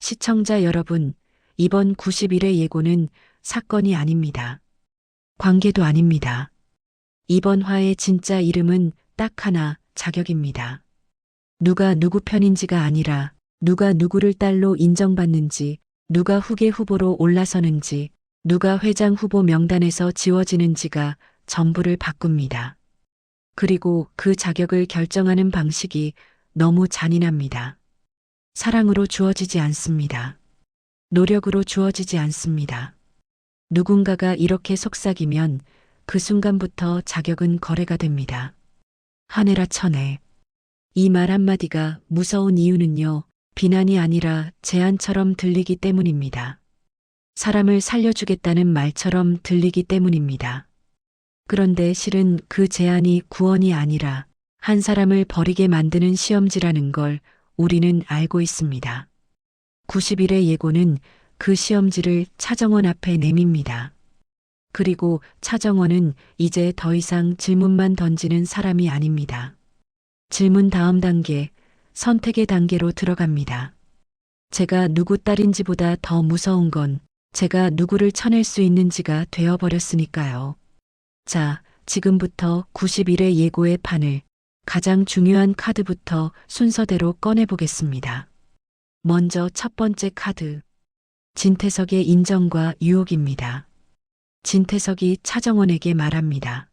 시청자 여러분, 이번 90일의 예고는 사건이 아닙니다. 관계도 아닙니다. 이번 화의 진짜 이름은 딱 하나, 자격입니다. 누가 누구 편인지가 아니라 누가 누구를 딸로 인정받는지, 누가 후계 후보로 올라서는지, 누가 회장 후보 명단에서 지워지는지가 전부를 바꿉니다. 그리고 그 자격을 결정하는 방식이 너무 잔인합니다. 사랑으로 주어지지 않습니다. 노력으로 주어지지 않습니다. 누군가가 이렇게 속삭이면 그 순간부터 자격은 거래가 됩니다. 하늘아 천해. 이 말 한마디가 무서운 이유는요, 비난이 아니라 제안처럼 들리기 때문입니다. 사람을 살려주겠다는 말처럼 들리기 때문입니다. 그런데 실은 그 제안이 구원이 아니라 한 사람을 버리게 만드는 시험지라는 걸 우리는 알고 있습니다. 90일의 예고는 그 시험지를 차정원 앞에 내밉니다. 그리고 차정원은 이제 더 이상 질문만 던지는 사람이 아닙니다. 질문 다음 단계, 선택의 단계로 들어갑니다. 제가 누구 딸인지보다 더 무서운 건 제가 누구를 쳐낼 수 있는지가 되어버렸으니까요. 자, 지금부터 90일의 예고의 판을 가장 중요한 카드부터 순서대로 꺼내보겠습니다. 먼저 첫 번째 카드. 진태석의 인정과 유혹입니다. 진태석이 차정원에게 말합니다.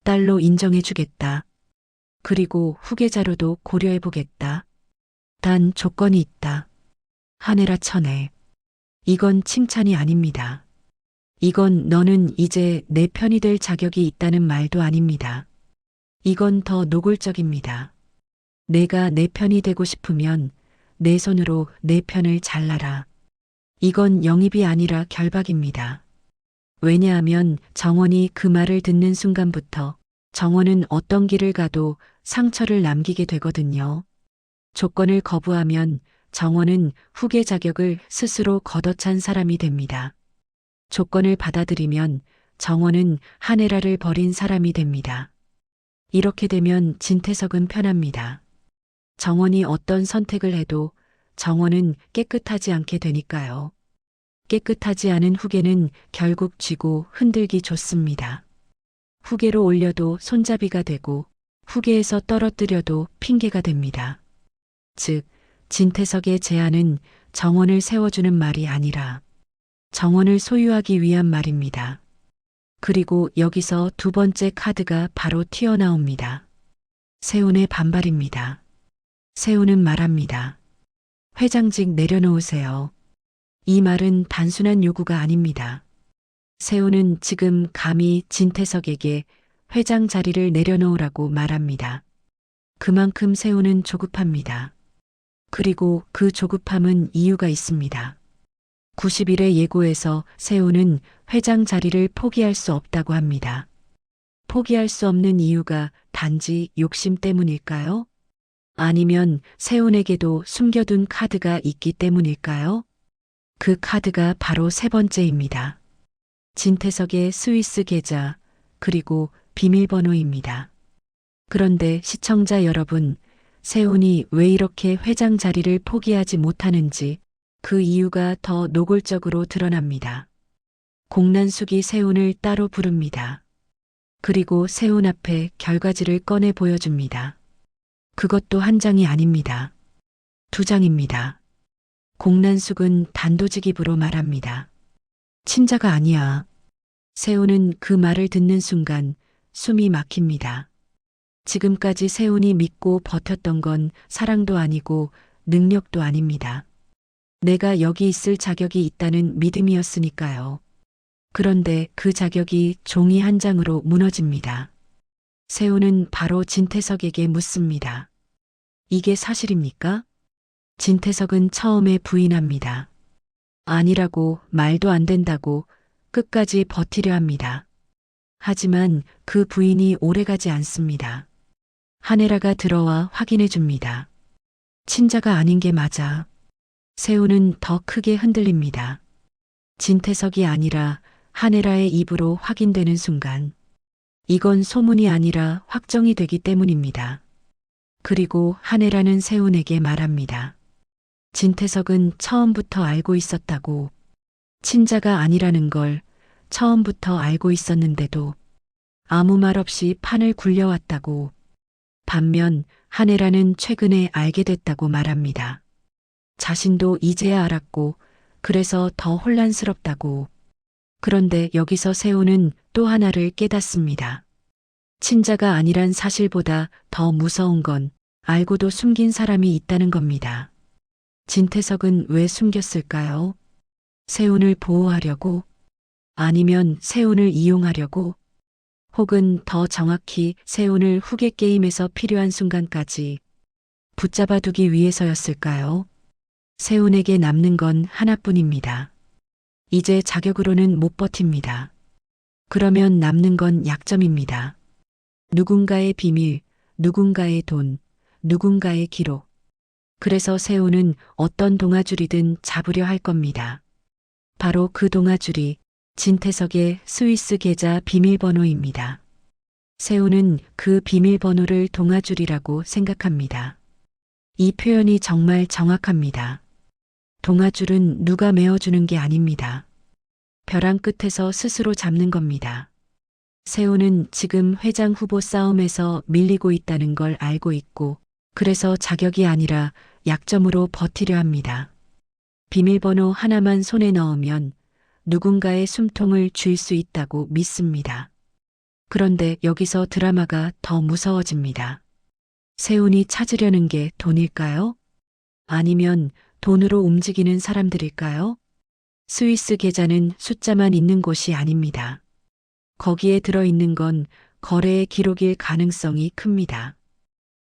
딸로 인정해주겠다. 그리고 후계자로도 고려해보겠다. 단 조건이 있다. 하늘아 천해. 이건 칭찬이 아닙니다. 이건 너는 이제 내 편이 될 자격이 있다는 말도 아닙니다. 이건 더 노골적입니다. 내가 내 편이 되고 싶으면 내 손으로 내 편을 잘라라. 이건 영입이 아니라 결박입니다. 왜냐하면 정원이 그 말을 듣는 순간부터 정원은 어떤 길을 가도 상처를 남기게 되거든요. 조건을 거부하면 정원은 후계 자격을 스스로 걷어찬 사람이 됩니다. 조건을 받아들이면 정원은 한혜라를 버린 사람이 됩니다. 이렇게 되면 진태석은 편합니다. 정원이 어떤 선택을 해도 정원은 깨끗하지 않게 되니까요. 깨끗하지 않은 후계는 결국 쥐고 흔들기 좋습니다. 후계로 올려도 손잡이가 되고 후계에서 떨어뜨려도 핑계가 됩니다. 즉, 진태석의 제안은 정원을 세워주는 말이 아니라 정원을 소유하기 위한 말입니다. 그리고 여기서 두 번째 카드가 바로 튀어나옵니다. 세훈의 반발입니다. 세훈은 말합니다. 회장직 내려놓으세요. 이 말은 단순한 요구가 아닙니다. 세훈은 지금 감히 진태석에게 회장 자리를 내려놓으라고 말합니다. 그만큼 세훈은 조급합니다. 그리고 그 조급함은 이유가 있습니다. 90일의 예고에서 세훈은 회장 자리를 포기할 수 없다고 합니다. 포기할 수 없는 이유가 단지 욕심 때문일까요? 아니면 세훈에게도 숨겨둔 카드가 있기 때문일까요? 그 카드가 바로 세 번째입니다. 진태석의 스위스 계좌, 그리고 비밀번호입니다. 그런데 시청자 여러분, 세훈이 왜 이렇게 회장 자리를 포기하지 못하는지 그 이유가 더 노골적으로 드러납니다. 공난숙이 세훈을 따로 부릅니다. 그리고 세훈 앞에 결과지를 꺼내 보여줍니다. 그것도 한 장이 아닙니다. 두 장입니다. 공난숙은 단도직입으로 말합니다. 친자가 아니야. 세훈은 그 말을 듣는 순간 숨이 막힙니다. 지금까지 세훈이 믿고 버텼던 건 사랑도 아니고 능력도 아닙니다. 내가 여기 있을 자격이 있다는 믿음이었으니까요. 그런데 그 자격이 종이 한 장으로 무너집니다. 세훈은 바로 진태석에게 묻습니다. 이게 사실입니까? 진태석은 처음에 부인합니다. 아니라고, 말도 안 된다고 끝까지 버티려 합니다. 하지만 그 부인이 오래가지 않습니다. 한혜라가 들어와 확인해 줍니다. 친자가 아닌 게 맞아. 세훈은 더 크게 흔들립니다. 진태석이 아니라 한혜라의 입으로 확인되는 순간 이건 소문이 아니라 확정이 되기 때문입니다. 그리고 한혜라는 세훈에게 말합니다. 진태석은 처음부터 알고 있었다고. 친자가 아니라는 걸 처음부터 알고 있었는데도 아무 말 없이 판을 굴려왔다고. 반면 한혜라는 최근에 알게 됐다고 말합니다. 자신도 이제야 알았고 그래서 더 혼란스럽다고. 그런데 여기서 세호는 또 하나를 깨닫습니다. 친자가 아니란 사실보다 더 무서운 건 알고도 숨긴 사람이 있다는 겁니다. 진태석은 왜 숨겼을까요? 세훈을 보호하려고? 아니면 세훈을 이용하려고? 혹은 더 정확히 세훈을 후계 게임에서 필요한 순간까지 붙잡아두기 위해서였을까요? 세훈에게 남는 건 하나뿐입니다. 이제 자격으로는 못 버팁니다. 그러면 남는 건 약점입니다. 누군가의 비밀, 누군가의 돈, 누군가의 기록. 그래서 세훈은 어떤 동아줄이든 잡으려 할 겁니다. 바로 그 동아줄이 진태석의 스위스 계좌 비밀번호입니다. 세훈은 그 비밀번호를 동아줄이라고 생각합니다. 이 표현이 정말 정확합니다. 동아줄은 누가 메어주는 게 아닙니다. 벼랑 끝에서 스스로 잡는 겁니다. 세훈은 지금 회장 후보 싸움에서 밀리고 있다는 걸 알고 있고 그래서 자격이 아니라 약점으로 버티려 합니다. 비밀번호 하나만 손에 넣으면 누군가의 숨통을 쥘 수 있다고 믿습니다. 그런데 여기서 드라마가 더 무서워집니다. 세훈이 찾으려는 게 돈일까요? 아니면 돈으로 움직이는 사람들일까요? 스위스 계좌는 숫자만 있는 곳이 아닙니다. 거기에 들어있는 건 거래의 기록일 가능성이 큽니다.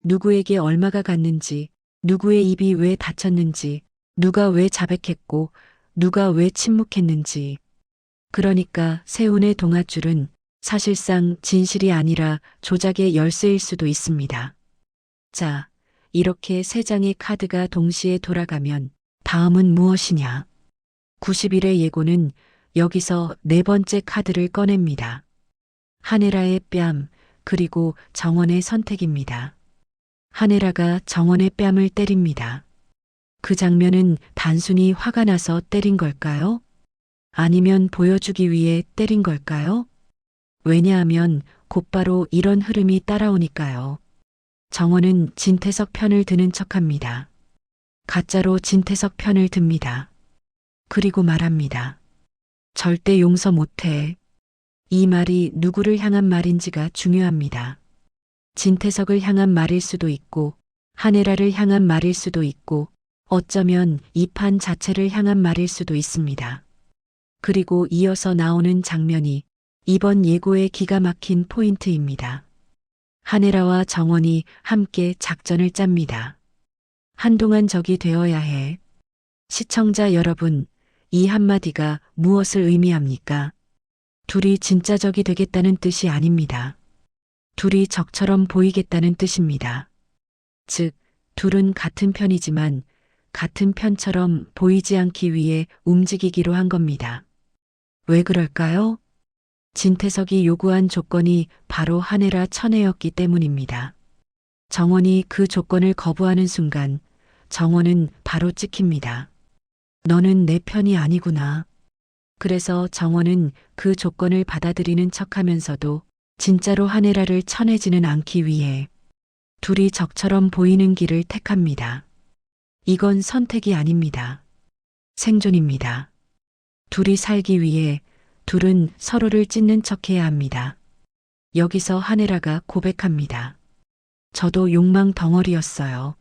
누구에게 얼마가 갔는지, 누구의 입이 왜 닫혔는지, 누가 왜 자백했고, 누가 왜 침묵했는지. 그러니까 세훈의 동아줄은 사실상 진실이 아니라 조작의 열쇠일 수도 있습니다. 자, 이렇게 세 장의 카드가 동시에 돌아가면 다음은 무엇이냐? 90일의 예고는 여기서 네 번째 카드를 꺼냅니다. 한혜라의 뺨, 그리고 정원의 선택입니다. 한혜라가 정원의 뺨을 때립니다. 그 장면은 단순히 화가 나서 때린 걸까요? 아니면 보여주기 위해 때린 걸까요? 왜냐하면 곧바로 이런 흐름이 따라오니까요. 정원은 진태석 편을 드는 척합니다. 가짜로 진태석 편을 듭니다. 그리고 말합니다. 절대 용서 못해. 이 말이 누구를 향한 말인지가 중요합니다. 진태석을 향한 말일 수도 있고 한혜라를 향한 말일 수도 있고 어쩌면 이 판 자체를 향한 말일 수도 있습니다. 그리고 이어서 나오는 장면이 이번 예고의 기가 막힌 포인트입니다. 한혜라와 정원이 함께 작전을 짭니다. 한동안 적이 되어야 해. 시청자 여러분, 이 한마디가 무엇을 의미합니까? 둘이 진짜 적이 되겠다는 뜻이 아닙니다. 둘이 적처럼 보이겠다는 뜻입니다. 즉, 둘은 같은 편이지만 같은 편처럼 보이지 않기 위해 움직이기로 한 겁니다. 왜 그럴까요? 진태석이 요구한 조건이 바로 한혜라 천혜였기 때문입니다. 정원이 그 조건을 거부하는 순간 정원은 바로 찍힙니다. 너는 내 편이 아니구나. 그래서 정원은 그 조건을 받아들이는 척하면서도 진짜로 한혜라를 쳐내지는 않기 위해 둘이 적처럼 보이는 길을 택합니다. 이건 선택이 아닙니다. 생존입니다. 둘이 살기 위해 둘은 서로를 찢는 척해야 합니다. 여기서 한혜라가 고백합니다. 저도 욕망 덩어리였어요.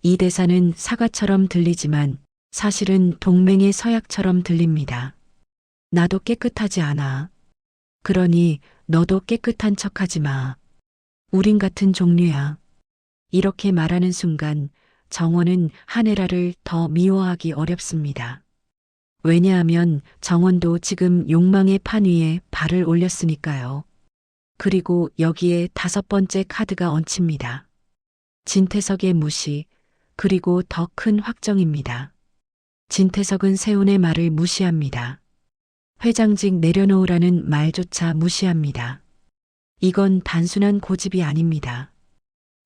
이 대사는 사과처럼 들리지만 사실은 동맹의 서약처럼 들립니다. 나도 깨끗하지 않아. 그러니 너도 깨끗한 척하지 마. 우린 같은 종류야. 이렇게 말하는 순간 정원은 한혜라를 더 미워하기 어렵습니다. 왜냐하면 정원도 지금 욕망의 판 위에 발을 올렸으니까요. 그리고 여기에 다섯 번째 카드가 얹힙니다. 진태석의 무시, 그리고 더 큰 확정입니다. 진태석은 세훈의 말을 무시합니다. 회장직 내려놓으라는 말조차 무시합니다. 이건 단순한 고집이 아닙니다.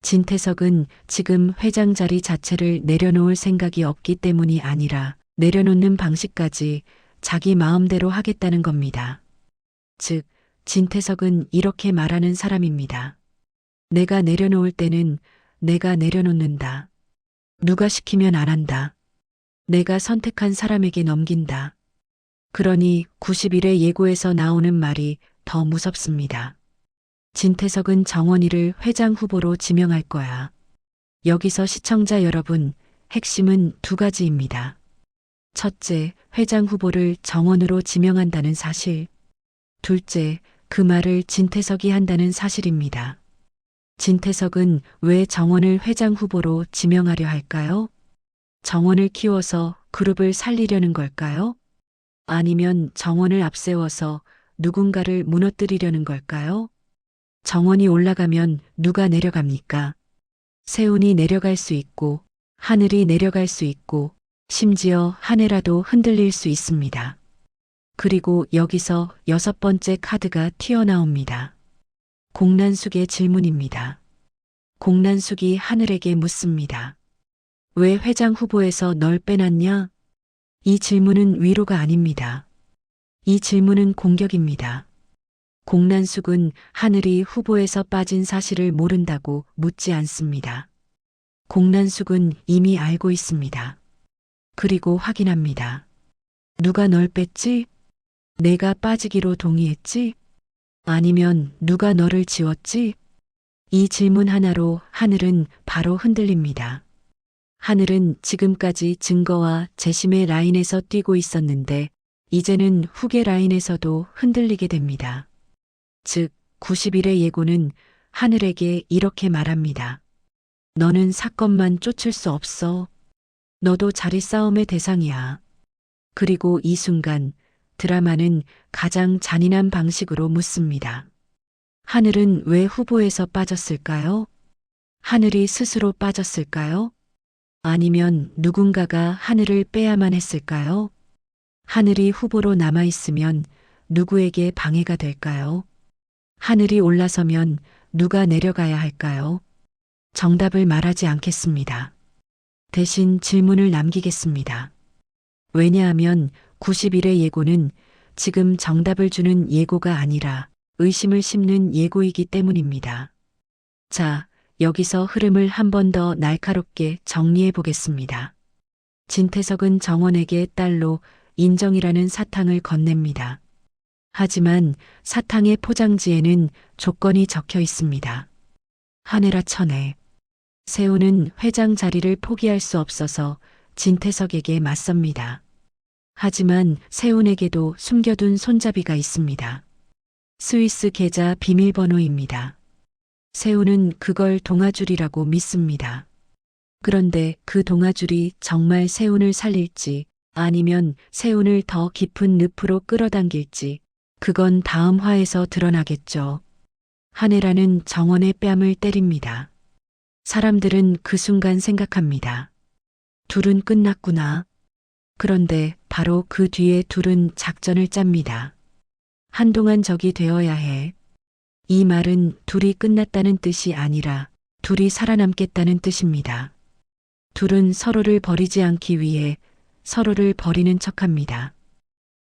진태석은 지금 회장 자리 자체를 내려놓을 생각이 없기 때문이 아니라 내려놓는 방식까지 자기 마음대로 하겠다는 겁니다. 즉, 진태석은 이렇게 말하는 사람입니다. 내가 내려놓을 때는 내가 내려놓는다. 누가 시키면 안 한다. 내가 선택한 사람에게 넘긴다. 그러니 90일의 예고에서 나오는 말이 더 무섭습니다. 진태석은 정원이를 회장 후보로 지명할 거야. 여기서 시청자 여러분, 핵심은 두 가지입니다. 첫째, 회장 후보를 정원으로 지명한다는 사실. 둘째, 그 말을 진태석이 한다는 사실입니다. 진태석은 왜 정원을 회장 후보로 지명하려 할까요? 정원을 키워서 그룹을 살리려는 걸까요? 아니면 정원을 앞세워서 누군가를 무너뜨리려는 걸까요? 정원이 올라가면 누가 내려갑니까? 세운이 내려갈 수 있고, 하늘이 내려갈 수 있고, 심지어 하늘라도 흔들릴 수 있습니다. 그리고 여기서 6번째 카드가 튀어나옵니다. 공난숙의 질문입니다. 공난숙이 하늘에게 묻습니다. 왜 회장 후보에서 널 빼놨냐? 이 질문은 위로가 아닙니다. 이 질문은 공격입니다. 공난숙은 하늘이 후보에서 빠진 사실을 모른다고 묻지 않습니다. 공난숙은 이미 알고 있습니다. 그리고 확인합니다. 누가 널 뺐지? 내가 빠지기로 동의했지? 아니면 누가 너를 지웠지? 이 질문 하나로 하늘은 바로 흔들립니다. 하늘은 지금까지 증거와 재심의 라인에서 뛰고 있었는데 이제는 후계 라인에서도 흔들리게 됩니다. 즉, 90일의 예고는 하늘에게 이렇게 말합니다. 너는 사건만 쫓을 수 없어. 너도 자리 싸움의 대상이야. 그리고 이 순간 드라마는 가장 잔인한 방식으로 묻습니다. 하늘은 왜 후보에서 빠졌을까요? 하늘이 스스로 빠졌을까요? 아니면 누군가가 하늘을 빼야만 했을까요? 하늘이 후보로 남아있으면 누구에게 방해가 될까요? 하늘이 올라서면 누가 내려가야 할까요? 정답을 말하지 않겠습니다. 대신 질문을 남기겠습니다. 왜냐하면 90일의 예고는 지금 정답을 주는 예고가 아니라 의심을 심는 예고이기 때문입니다. 자, 여기서 흐름을 한 번 더 날카롭게 정리해 보겠습니다. 진태석은 정원에게 딸로 인정이라는 사탕을 건넵니다. 하지만 사탕의 포장지에는 조건이 적혀 있습니다. 하늘아 천해. 세훈은 회장 자리를 포기할 수 없어서 진태석에게 맞섭니다. 하지만 세훈에게도 숨겨둔 손잡이가 있습니다. 스위스 계좌 비밀번호입니다. 세훈은 그걸 동아줄이라고 믿습니다. 그런데 그 동아줄이 정말 세훈을 살릴지 아니면 세훈을 더 깊은 늪으로 끌어당길지 그건 다음 화에서 드러나겠죠. 한혜라는 정원의 뺨을 때립니다. 사람들은 그 순간 생각합니다. 둘은 끝났구나. 그런데 바로 그 뒤에 둘은 작전을 짭니다. 한동안 적이 되어야 해. 이 말은 둘이 끝났다는 뜻이 아니라 둘이 살아남겠다는 뜻입니다. 둘은 서로를 버리지 않기 위해 서로를 버리는 척합니다.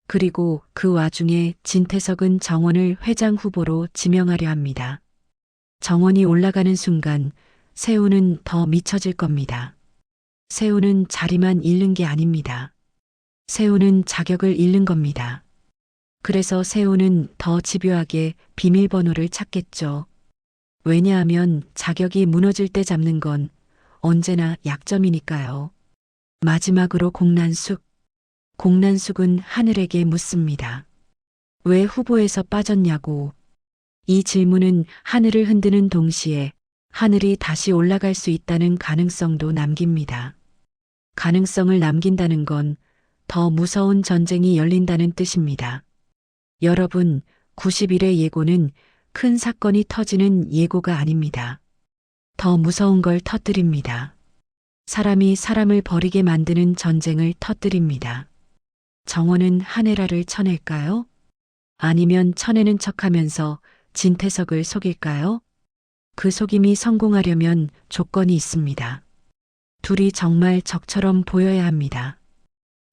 그리고 그 와중에 진태석은 정원을 회장 후보로 지명하려 합니다. 정원이 올라가는 순간 세훈은 더 미쳐질 겁니다. 세훈은 자리만 잃는 게 아닙니다. 세훈은 자격을 잃는 겁니다. 그래서 세훈은 더 집요하게 비밀번호를 찾겠죠. 왜냐하면 자격이 무너질 때 잡는 건 언제나 약점이니까요. 마지막으로 공난숙. 공난숙은 하늘에게 묻습니다. 왜 후보에서 빠졌냐고. 이 질문은 하늘을 흔드는 동시에 하늘이 다시 올라갈 수 있다는 가능성도 남깁니다. 가능성을 남긴다는 건 더 무서운 전쟁이 열린다는 뜻입니다. 여러분, 90일의 예고는 큰 사건이 터지는 예고가 아닙니다. 더 무서운 걸 터뜨립니다. 사람이 사람을 버리게 만드는 전쟁을 터뜨립니다. 정원은 한혜라를 쳐낼까요? 아니면 쳐내는 척하면서 진태석을 속일까요? 그 속임이 성공하려면 조건이 있습니다. 둘이 정말 적처럼 보여야 합니다.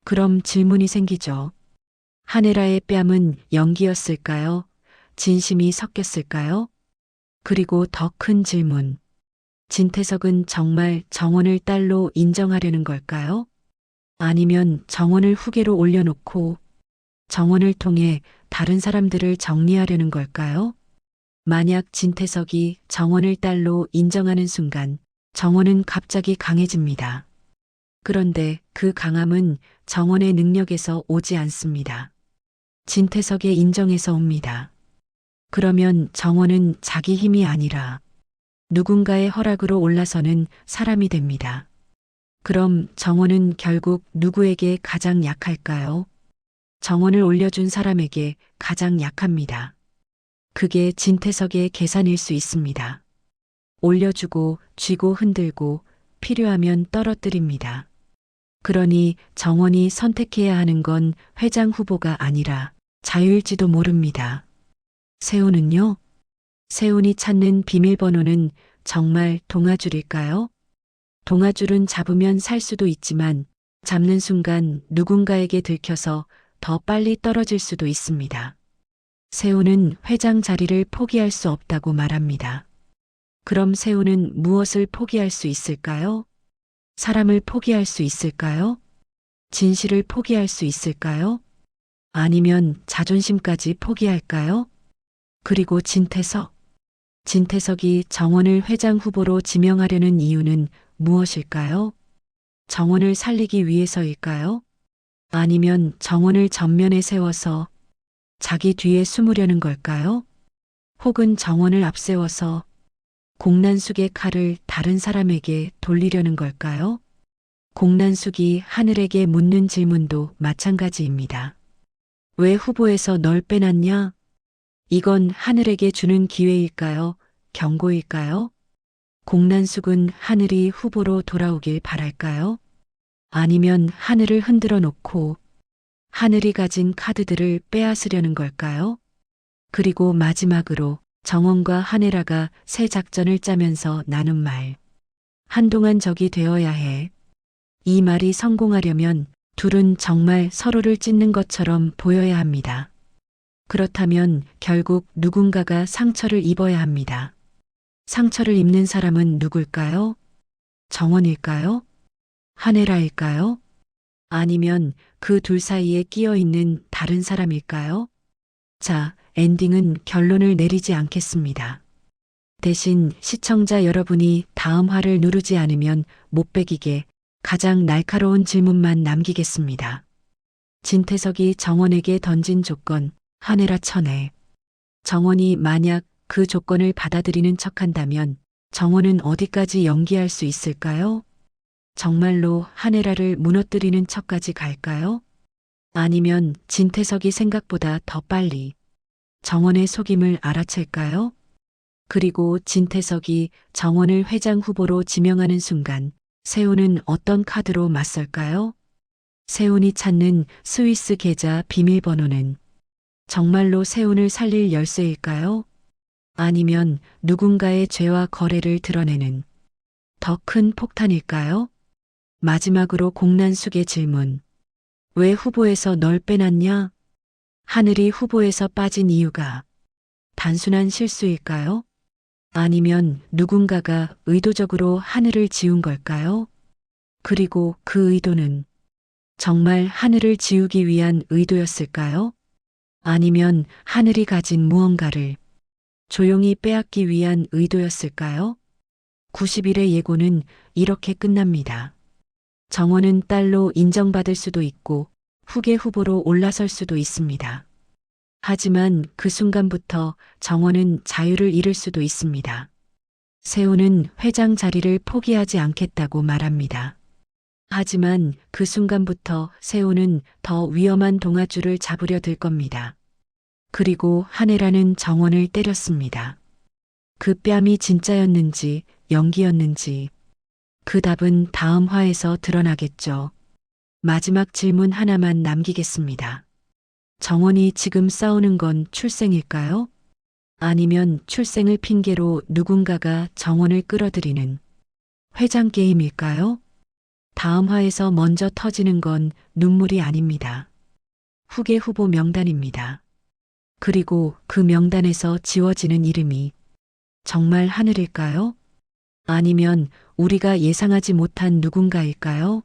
그럼 질문이 생기죠. 한혜라의 뺨은 연기였을까요? 진심이 섞였을까요? 그리고 더 큰 질문. 진태석은 정말 정원을 딸로 인정하려는 걸까요? 아니면 정원을 후계로 올려놓고 정원을 통해 다른 사람들을 정리하려는 걸까요? 만약 진태석이 정원을 딸로 인정하는 순간 정원은 갑자기 강해집니다. 그런데 그 강함은 정원의 능력에서 오지 않습니다. 진태석의 인정에서 옵니다. 그러면 정원은 자기 힘이 아니라 누군가의 허락으로 올라서는 사람이 됩니다. 그럼 정원은 결국 누구에게 가장 약할까요? 정원을 올려준 사람에게 가장 약합니다. 그게 진태석의 계산일 수 있습니다. 올려주고 쥐고 흔들고 필요하면 떨어뜨립니다. 그러니 정원이 선택해야 하는 건 회장 후보가 아니라 자유일지도 모릅니다. 세훈은요? 세훈이 찾는 비밀번호는 정말 동아줄일까요? 동아줄은 잡으면 살 수도 있지만 잡는 순간 누군가에게 들켜서 더 빨리 떨어질 수도 있습니다. 세훈은 회장 자리를 포기할 수 없다고 말합니다. 그럼 세훈은 무엇을 포기할 수 있을까요? 사람을 포기할 수 있을까요? 진실을 포기할 수 있을까요? 아니면 자존심까지 포기할까요? 그리고 진태석이 정원을 회장 후보로 지명하려는 이유는 무엇일까요? 정원을 살리기 위해서일까요? 아니면 정원을 전면에 세워서 자기 뒤에 숨으려는 걸까요? 혹은 정원을 앞세워서 공난숙의 칼을 다른 사람에게 돌리려는 걸까요? 공난숙이 하늘에게 묻는 질문도 마찬가지입니다. 왜 후보에서 널 빼놨냐? 이건 하늘에게 주는 기회일까요? 경고일까요? 공난숙은 하늘이 후보로 돌아오길 바랄까요? 아니면 하늘을 흔들어 놓고 하늘이 가진 카드들을 빼앗으려는 걸까요? 그리고 마지막으로 정원과 한혜라가 새 작전을 짜면서 나눈 말. 한동안 적이 되어야 해. 이 말이 성공하려면 둘은 정말 서로를 찢는 것처럼 보여야 합니다. 그렇다면 결국 누군가가 상처를 입어야 합니다. 상처를 입는 사람은 누굴까요? 정원일까요? 한혜라일까요? 아니면 그 둘 사이에 끼어 있는 다른 사람일까요? 자, 엔딩은 결론을 내리지 않겠습니다. 대신 시청자 여러분이 다음 화를 누르지 않으면 못 베기게 가장 날카로운 질문만 남기겠습니다. 진태석이 정원에게 던진 조건, 한혜라 천애. 정원이 만약 그 조건을 받아들이는 척한다면 정원은 어디까지 연기할 수 있을까요? 정말로 한혜라를 무너뜨리는 척까지 갈까요? 아니면 진태석이 생각보다 더 빨리 정원의 속임을 알아챌까요? 그리고 진태석이 정원을 회장 후보로 지명하는 순간 세훈은 어떤 카드로 맞설까요? 세훈이 찾는 스위스 계좌 비밀번호는 정말로 세훈을 살릴 열쇠일까요? 아니면 누군가의 죄와 거래를 드러내는 더 큰 폭탄일까요? 마지막으로 공난숙의 질문. 왜 후보에서 널 빼놨냐? 하늘이 후보에서 빠진 이유가 단순한 실수일까요? 아니면 누군가가 의도적으로 하늘을 지운 걸까요? 그리고 그 의도는 정말 하늘을 지우기 위한 의도였을까요? 아니면 하늘이 가진 무언가를 조용히 빼앗기 위한 의도였을까요? 90일의 예고는 이렇게 끝납니다. 정원은 딸로 인정받을 수도 있고 후계 후보로 올라설 수도 있습니다. 하지만 그 순간부터 정원은 자유를 잃을 수도 있습니다. 세훈은 회장 자리를 포기하지 않겠다고 말합니다. 하지만 그 순간부터 세훈은 더 위험한 동아줄을 잡으려 들 겁니다. 그리고 한혜라는 정원을 때렸습니다. 그 뺨이 진짜였는지 연기였는지 그 답은 다음 화에서 드러나겠죠. 마지막 질문 하나만 남기겠습니다. 정원이 지금 싸우는 건 출생일까요? 아니면 출생을 핑계로 누군가가 정원을 끌어들이는 회장 게임일까요? 다음 화에서 먼저 터지는 건 눈물이 아닙니다. 후계 후보 명단입니다. 그리고 그 명단에서 지워지는 이름이 정말 하늘일까요? 아니면 우리가 예상하지 못한 누군가일까요?